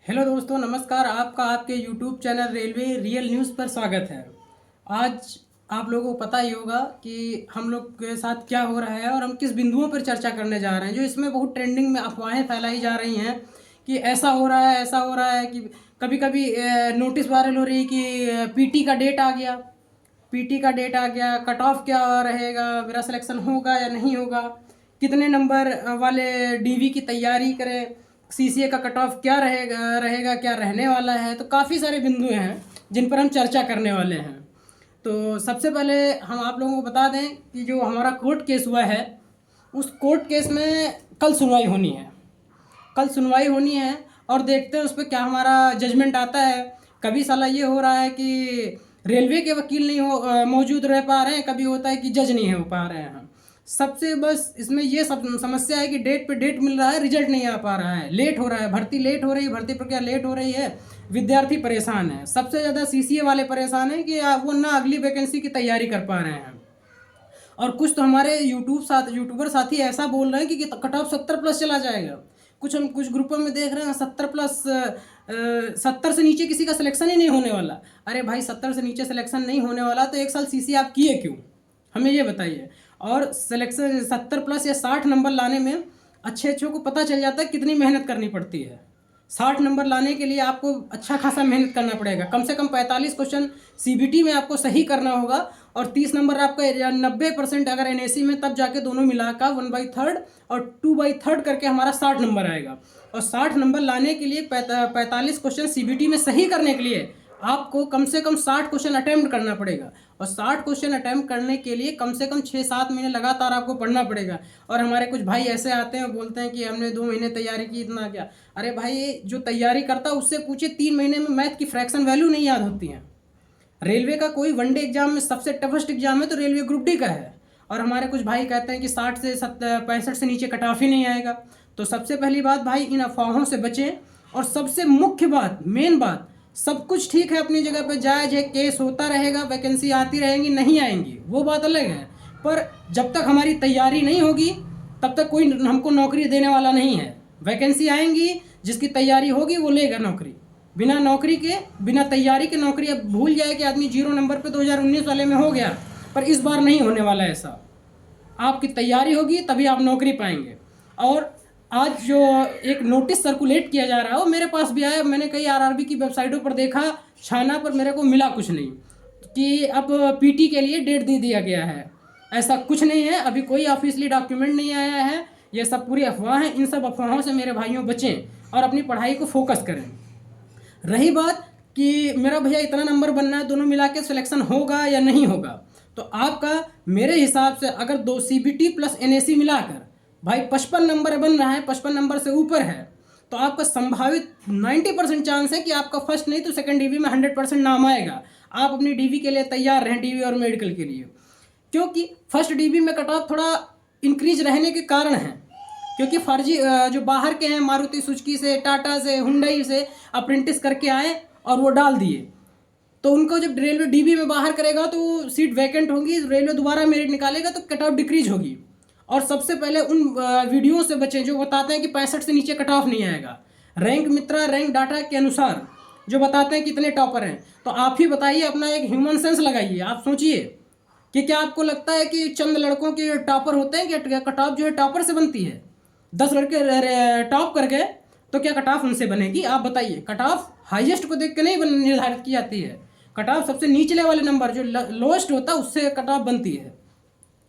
Hello दोस्तों, नमस्कार। आपका आपके YouTube channel railway real news पर स्वागत है। आज आप लोगों को पता ही होगा कि हम लोग के साथ क्या हो रहा है और हम किस बिंदुओं पर चर्चा करने जा रहे हैं, जो इसमें बहुत ट्रेंडिंग में अफवाहें फैलाई जा रही हैं कि ऐसा हो रहा है, ऐसा हो रहा है कि कभी कभी नोटिस वायरल हो रही है कि पीटी का डेट आ गया। पीटी का डेट आ गया, कट ऑफ क्या रहेगा, मेरा सिलेक्शन होगा या नहीं होगा, कितने नंबर वाले डीवी की तैयारी करें, सीसीए का कट ऑफ क्या रहेगा क्या रहने वाला है। तो काफ़ी सारे बिंदु हैं जिन पर हम चर्चा करने वाले हैं। तो सबसे पहले हम आप लोगों को बता दें कि जो हमारा कोर्ट केस हुआ है, उस कोर्ट केस में कल सुनवाई होनी है। कल सुनवाई होनी है और देखते हैं उस पर क्या हमारा जजमेंट आता है। कभी साला ये हो रहा है कि रेलवे के वकील नहीं मौजूद रह पा रहे हैं, कभी होता है कि जज नहीं हो पा रहे हैं। सबसे बस इसमें ये सब समस्या है कि डेट पे डेट मिल रहा है, रिजल्ट नहीं आ पा रहा है, लेट हो रहा है, भर्ती लेट हो रही है, भर्ती प्रक्रिया लेट हो रही है, विद्यार्थी परेशान है। सबसे ज़्यादा सीसीए वाले परेशान हैं कि वो ना अगली वैकेंसी की तैयारी कर पा रहे हैं। और कुछ तो हमारे यूट्यूबर साथी ऐसा बोल रहे हैं कि कट ऑफ 70+ चला जाएगा। हम कुछ ग्रुपों में देख रहे हैं 70+, 70 से नीचे किसी का सिलेक्शन ही नहीं होने वाला। अरे भाई, 70 से नीचे सिलेक्शन नहीं होने वाला तो एक साल सीसी आप किए क्यों, हमें ये बताइए। और सिलेक्शन 70+ या 60 नंबर लाने में अच्छे अच्छों को पता चल जाता है कितनी मेहनत करनी पड़ती है। 60 नंबर लाने के लिए आपको अच्छा खासा मेहनत करना पड़ेगा। कम से कम 45 क्वेश्चन सीबीटी में आपको सही करना होगा और 30 नंबर आपका 90% अगर एनएसी में, तब जाके दोनों मिलाकर 1/3 और 2/3 करके हमारा 60 नंबर आएगा। और 60 नंबर लाने के लिए 45 क्वेश्चन सीबीटी में सही करने के लिए आपको कम से कम 60 क्वेश्चन अटैम्प्ट करना पड़ेगा। और 60 क्वेश्चन अटैम्प्ट करने के लिए कम से कम 6-7 महीने लगातार आपको पढ़ना पड़ेगा। और हमारे कुछ भाई ऐसे आते हैं, बोलते हैं कि हमने 2 महीने तैयारी की, इतना क्या। अरे भाई, जो तैयारी करता है उससे पूछे, 3 महीने में मैथ की फ्रैक्शन वैल्यू नहीं याद होती है। रेलवे का कोई वनडे एग्जाम में सबसे टफेस्ट एग्जाम है तो रेलवे ग्रुप डी का है। और हमारे कुछ भाई कहते हैं कि 60 से 65 से नीचे कट ऑफ ही नहीं आएगा। तो सबसे पहली बात भाई, इन अफवाहों से बचें। और सबसे मुख्य बात, मेन बात, सब कुछ ठीक है अपनी जगह पे, जायज़ है, केस होता रहेगा, वैकेंसी आती रहेंगी, नहीं आएंगी वो बात अलग है। पर जब तक हमारी तैयारी नहीं होगी तब तक कोई हमको नौकरी देने वाला नहीं है। वैकेंसी आएंगी, जिसकी तैयारी होगी वो लेगा नौकरी। बिना नौकरी के, बिना तैयारी के नौकरी, अब भूल जाए कि आदमी 0 नंबर पे 2019 वाले में हो गया, पर इस बार नहीं होने वाला ऐसा। आपकी तैयारी होगी तभी आप नौकरी पाएंगे। और आज जो एक नोटिस सर्कुलेट किया जा रहा है वो मेरे पास भी आया। मैंने कई आरआरबी की वेबसाइटों पर देखा, छाना, पर मेरे को मिला कुछ नहीं कि अब पीटी के लिए डेट दे दिया गया है। ऐसा कुछ नहीं है, अभी कोई ऑफिशियली डॉक्यूमेंट नहीं आया है। ये सब पूरी अफवाह है। इन सब अफवाहों से मेरे भाइयों बचें और अपनी पढ़ाई को फोकस करें। रही बात कि मेरा भैया इतना नंबर बनना है, दोनों मिला के सिलेक्शन होगा या नहीं होगा, तो आपका मेरे हिसाब से अगर 2 सीबीटी प्लस एनएसी मिलाकर भाई 55 नंबर बन रहा है, 55 नंबर से ऊपर है, तो आपका संभावित 90% चांस है कि आपका फर्स्ट नहीं तो सेकंड डीवी में 100% नाम आएगा। आप अपनी डीवी के लिए तैयार रहें, डीवी और मेडिकल के लिए। क्योंकि फर्स्ट डीवी में कट ऑफ थोड़ा इंक्रीज रहने के कारण है, क्योंकि फर्जी जो बाहर के हैं, मारुति सुजुकी से, टाटा से, हुंडई से अप्रेंटिस करके आए और वो डाल दिए, तो उनको जब रेलवे डीबी में बाहर करेगा तो सीट वैकेंट होगी, रेलवे दोबारा मेरिट निकालेगा तो कट ऑफ डिक्रीज होगी। और सबसे पहले उन वीडियो से बचें जो बताते हैं कि 65 से नीचे कट ऑफ नहीं आएगा। रैंक मित्रा, रैंक डाटा के अनुसार जो बताते हैं कितने टॉपर हैं, तो आप ही बताइए, अपना एक ह्यूमन सेंस लगाइए। आप सोचिए कि क्या आपको लगता है कि चंद लड़कों के टॉपर होते हैं, कि कट ऑफ जो है टॉपर से बनती है? 10 लड़के टॉप कर गए तो क्या कट ऑफ उनसे बनेगी? आप बताइए। कट ऑफ हाईएस्ट को देख के नहीं निर्धारित की जाती है। कट ऑफ सबसे निचले वाले नंबर जो लोएस्ट होता है उससे कट ऑफ बनती है,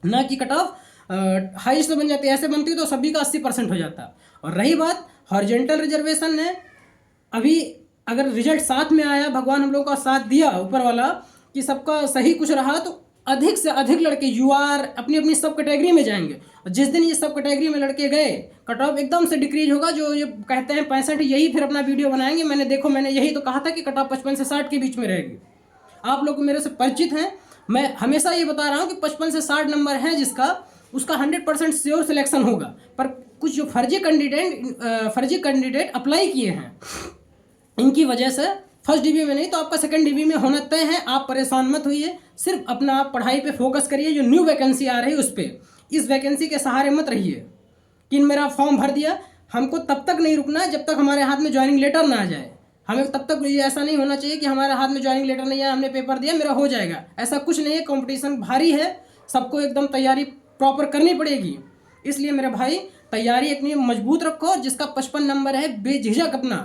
ना कि कट ऑफ हाईएस्ट बन जाती है। ऐसे बनती तो सभी का 80% हो जाता। और रही बात हॉरिजॉन्टल रिजर्वेशन है, अभी अगर रिजल्ट साथ में आया, भगवान हम लोग का साथ दिया ऊपर वाला कि सबका सही कुछ रहा, तो अधिक से अधिक लड़के यूआर अपनी अपनी सब कैटेगरी में जाएंगे। और जिस दिन ये सब कैटेगरी में लड़के गए, कट ऑफ एकदम से डिक्रीज होगा। जो ये कहते हैं 65, यही फिर अपना वीडियो बनाएंगे। मैंने यही तो कहा था कि कट ऑफ 55 से 60 के बीच में रहेगी। आप लोग मेरे से परिचित हैं, मैं हमेशा ये बता रहा हूँ कि 55 से 60 नंबर है जिसका, उसका 100% श्योर सिलेक्शन होगा। पर कुछ जो फर्जी कैंडिडेट अप्लाई किए हैं, इनकी वजह से फर्स्ट डीबी में नहीं तो आपका सेकंड डीबी में होना तय है। आप परेशान मत होइए, सिर्फ अपना आप पढ़ाई पे फोकस करिए। जो न्यू वैकेंसी आ रही है उस पर, इस वैकेंसी के सहारे मत रहिए कि मेरा फॉर्म भर दिया, हमको तब तक नहीं रुकना है जब तक हमारे हाथ में ज्वाइनिंग लेटर ना आ जाए। हमें तब तक ये ऐसा नहीं होना चाहिए कि हमारे हाथ में ज्वाइनिंग लेटर नहीं आया, हमने पेपर दिया, मेरा हो जाएगा। ऐसा कुछ नहीं है, कंपटीशन भारी है, सबको एकदम तैयारी प्रॉपर करनी पड़ेगी। इसलिए मेरे भाई तैयारी अपनी मजबूत रखो, जिसका 55 नंबर है बेझिझक अपना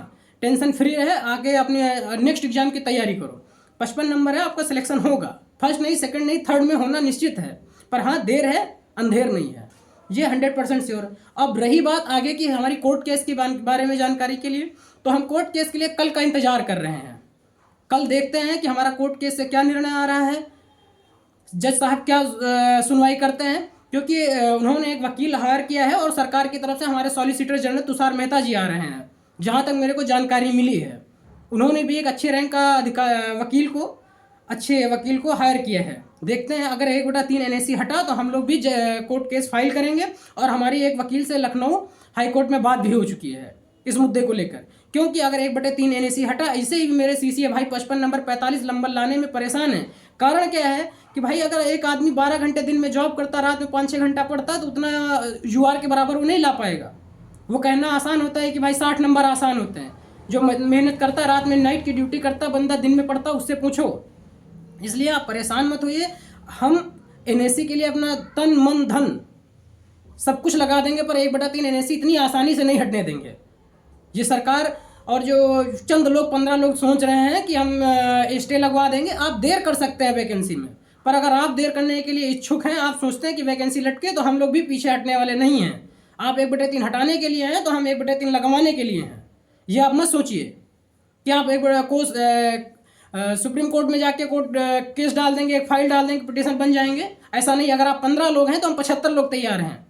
टेंशन फ्री रहे, आगे अपने नेक्स्ट एग्जाम की तैयारी करो। 55 नंबर है, आपका सिलेक्शन होगा, फर्स्ट नहीं, सेकंड नहीं, थर्ड में होना निश्चित है। पर हाँ, देर है अंधेर नहीं है, ये 100% श्योर। अब रही बात आगे की हमारी कोर्ट केस के बारे में जानकारी के लिए, तो हम कोर्ट केस के लिए कल का इंतजार कर रहे हैं। कल देखते हैं कि हमारा कोर्ट केस से क्या निर्णय आ रहा है, जज साहब क्या सुनवाई करते हैं, क्योंकि उन्होंने एक वकील हायर किया है और सरकार की तरफ से हमारे सॉलिसिटर जनरल तुषार मेहता जी आ रहे हैं। जहाँ तक मेरे को जानकारी मिली है, उन्होंने भी एक अच्छे रैंक का अच्छे वकील को हायर किया है। देखते हैं, अगर 1/3 NAC हटा तो हम लोग भी कोर्ट केस फाइल करेंगे। और हमारी एक वकील से लखनऊ हाई कोर्ट में बात भी हो चुकी है इस मुद्दे को लेकर, क्योंकि अगर 1/3 NAC हटा, ऐसे ही मेरे CCA भाई 55 नंबर 45 नंबर लाने में परेशान है। कारण क्या है कि भाई अगर एक आदमी 12 घंटे दिन में जॉब करता, रात में 5-6 घंटा पढ़ता, तो उतना UR के बराबर वो नहीं ला पाएगा। वो कहना आसान होता है कि भाई 60 नंबर आसान होते हैं, जो मेहनत करता, रात में नाइट की ड्यूटी करता बंदा, दिन में पढ़ता, उससे पूछो। इसलिए आप परेशान मत होइए, हम NAC के लिए अपना तन मन धन सब कुछ लगा देंगे, पर 1/3 NAC इतनी आसानी से नहीं हटने देंगे। ये सरकार और जो चंद लोग 15 लोग सोच रहे हैं कि हम स्टे लगवा देंगे, आप देर कर सकते हैं वैकेंसी में। पर अगर आप देर करने के लिए इच्छुक हैं, आप सोचते हैं कि वैकेंसी लटके, तो हम लोग भी पीछे हटने वाले नहीं हैं। आप 1/3 हटाने के लिए हैं तो हम 1/3 लगवाने के लिए हैं। ये आप मत सोचिए कि आप एक बड़ा कोर्स सुप्रीम कोर्ट में जाके कोर्ट केस डाल देंगे, एक फाइल डाल देंगे, पिटीशन बन जाएंगे। ऐसा नहीं। अगर आप 15 लोग हैं तो हम 75 लोग तैयार हैं।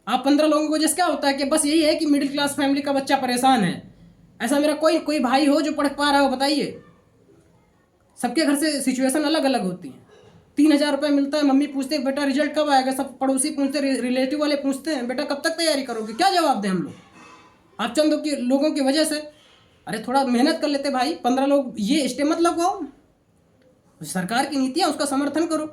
आप 15 लोगों को जिस क्या होता है कि बस यही है कि मिडिल क्लास फैमिली का बच्चा परेशान है। ऐसा मेरा कोई भाई हो जो पढ़ पा रहा हो, बताइए। सबके घर से सिचुएशन अलग अलग होती है। 3,000 रुपये मिलता है, मम्मी पूछते हैं बेटा रिजल्ट कब आएगा, सब पड़ोसी पूछते, रिलेटिव वाले पूछते हैं बेटा कब तक तैयारी करोगे, क्या जवाब दें हम लोग? आप चंद लोगों की वजह से, अरे थोड़ा मेहनत कर लेते भाई। 15 लोग ये स्टे मत लगवाओ, सरकार की नीतियाँ उसका समर्थन करो।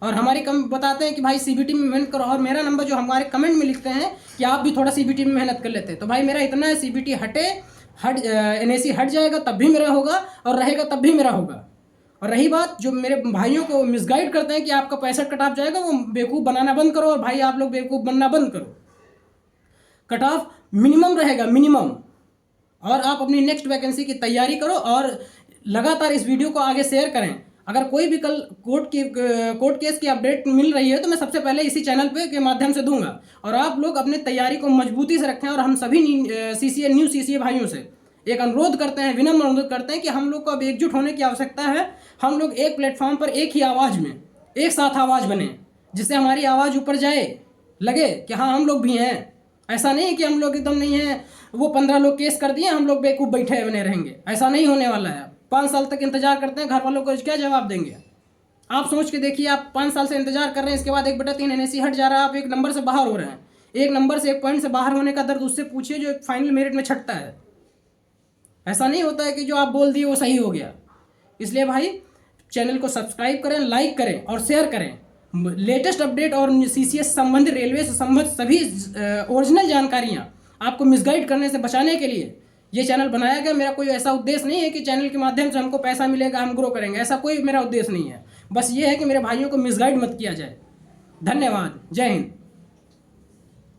और हमारी कम बताते हैं कि भाई CBT में मेहनत करो, और मेरा नंबर जो हमारे कमेंट में लिखते हैं कि आप भी थोड़ा CBT में मेहनत कर लेते, तो भाई मेरा इतना है, CBT NAC हट जाएगा तब भी मेरा होगा, और रहेगा तब भी मेरा होगा। और रही बात जो मेरे भाइयों को मिसगाइड करते हैं कि आपका 65 कट ऑफ जाएगा, वो बेवकूफ़ बनाना बंद करो। और भाई आप लोग बेवकूफ़ बनना बंद करो, कट ऑफ मिनिमम रहेगा, मिनिमम। और आप अपनी नेक्स्ट वैकेंसी की तैयारी करो और लगातार इस वीडियो को आगे शेयर करें। अगर कोई भी कल कोर्ट केस की अपडेट मिल रही है तो मैं सबसे पहले इसी चैनल पे के माध्यम से दूंगा। और आप लोग अपनी तैयारी को मजबूती से रखें। और हम सभी न्यू CCA भाइयों से एक अनुरोध करते हैं, विनम्र अनुरोध करते हैं कि हम लोग को अब एकजुट होने की आवश्यकता है। हम लोग एक प्लेटफॉर्म पर एक ही आवाज़ में एक साथ आवाज़ बने, जिससे हमारी आवाज़ ऊपर जाए, लगे कि हाँ हम लोग भी हैं। ऐसा नहीं कि हम लोग एकदम नहीं हैं, वो 15 लोग केस कर दिए, हम लोग बेवकूफ़ बैठे बने रहेंगे, ऐसा नहीं होने वाला है। 5 साल तक इंतजार करते हैं, घर वालों को क्या जवाब देंगे? आप सोच के देखिए, आप 5 साल से इंतजार कर रहे हैं, इसके बाद 1/3 NAC हट जा रहा है, आप एक नंबर से बाहर हो रहे हैं। एक नंबर से, एक पॉइंट से बाहर होने का दर्द उससे पूछिए जो एक फाइनल मेरिट में छटता है। ऐसा नहीं होता है कि जो आप बोल दिए वो सही हो गया। इसलिए भाई चैनल को सब्सक्राइब करें, लाइक करें और शेयर करें। लेटेस्ट अपडेट और CCA से संबंधित, रेलवे से संबंधित सभी ओरिजिनल जानकारियाँ आपको मिसगाइड करने से बचाने के लिए ये चैनल बनाया गया। मेरा कोई ऐसा उद्देश्य नहीं है कि चैनल के माध्यम से हमको पैसा मिलेगा, हम ग्रो करेंगे, ऐसा कोई मेरा उद्देश्य नहीं है। बस ये है कि मेरे भाइयों को मिसगाइड मत किया जाए। धन्यवाद, जय हिंद।